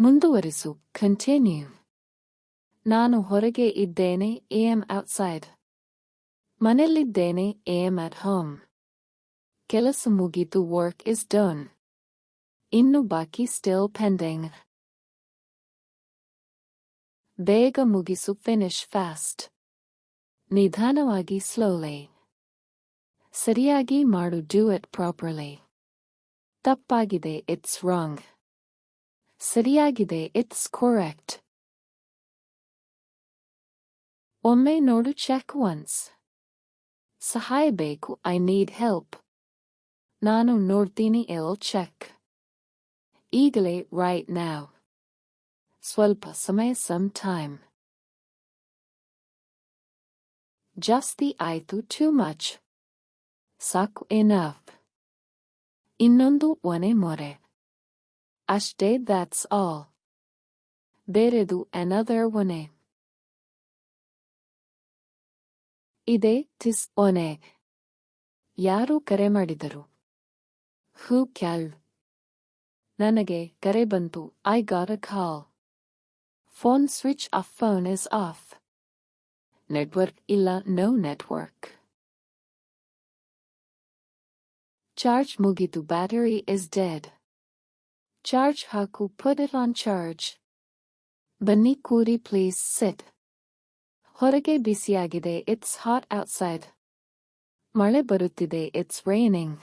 ಮುಂದುವರಿಸು. Continue. ನಾನು ಹೊರಗೆ ಇದ್ದೇನೆ. I am outside. ಮನೆಯಲ್ಲಿದ್ದೇನೆ. I am at home. ಕೆಲಸ ಮುಗಿತು. Work is done. ಇನ್ನು ಬಾಕಿ still pending. ಬೇಗ ಮುಗಿಸು. Finish fast. ನಿಧಾನವಾಗಿ slowly. ಸರಿಯಾಗಿ ಮಾಡು. Do it properly. ತಪ್ಪಾಗಿದೆ. It's wrong. ಸರಿಯಾಗಿದೆ. It's correct. ಒಮ್ಮೆ ನೋಡು. Check once. ಸಹಾಯ ಬೇಕು. I need help. ನಾನು ನೋಡ್ತೀನಿ. I'll check. ಈಗಲೇ. Right now. ಸ್ವಲ್ಪ ಸಮಯ. Some time. ಜಾಸ್ತಿ ಆಯ್ತು. Too much. ಸಾಕು. Enough. ಇನ್ನೊಂದು. ಒನೆ ಮೊರೆ. ಅಷ್ಟೇ. That's all. ಬೇರೆದು. Another one. ಇದೆ. Tis one. ಯಾರು ಕರೆ ಮಾಡಿದರು? Who called? ನನಗೆ ಕರೆ ಬಂತು. I got a call. Phone switch off. Phone is off. Network ಇಲ್ಲ. No network. Charge ಮುಗಿತು. Battery is dead. Charge ಹಾಕು. Put it on charge. ಬನ್ನಿ ಕೂರಿ. Please sit. ಹೊರಗೆ ಬಿಸಿಯಾಗಿದೆ. It's hot outside. ಮಳೆ ಬರುತ್ತಿದೆ. It's raining.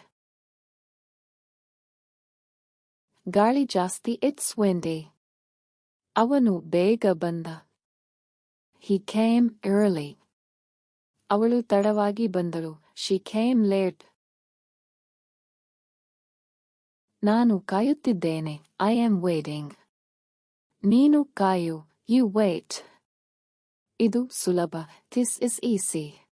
ಗಾಳಿ ಜಾಸ್ತಿ. It's windy. ಅವನು ಬೇಗ ಬಂದ. He came early. ಅವಳು ತಡವಾಗಿ ಬಂದಳು. She came late. ನಾನು ಕಾಯುತ್ತಿದ್ದೇನೆ. I am waiting. ನೀನು ಕಾಯು. You wait. ಇದು ಸುಲಭ. This is easy.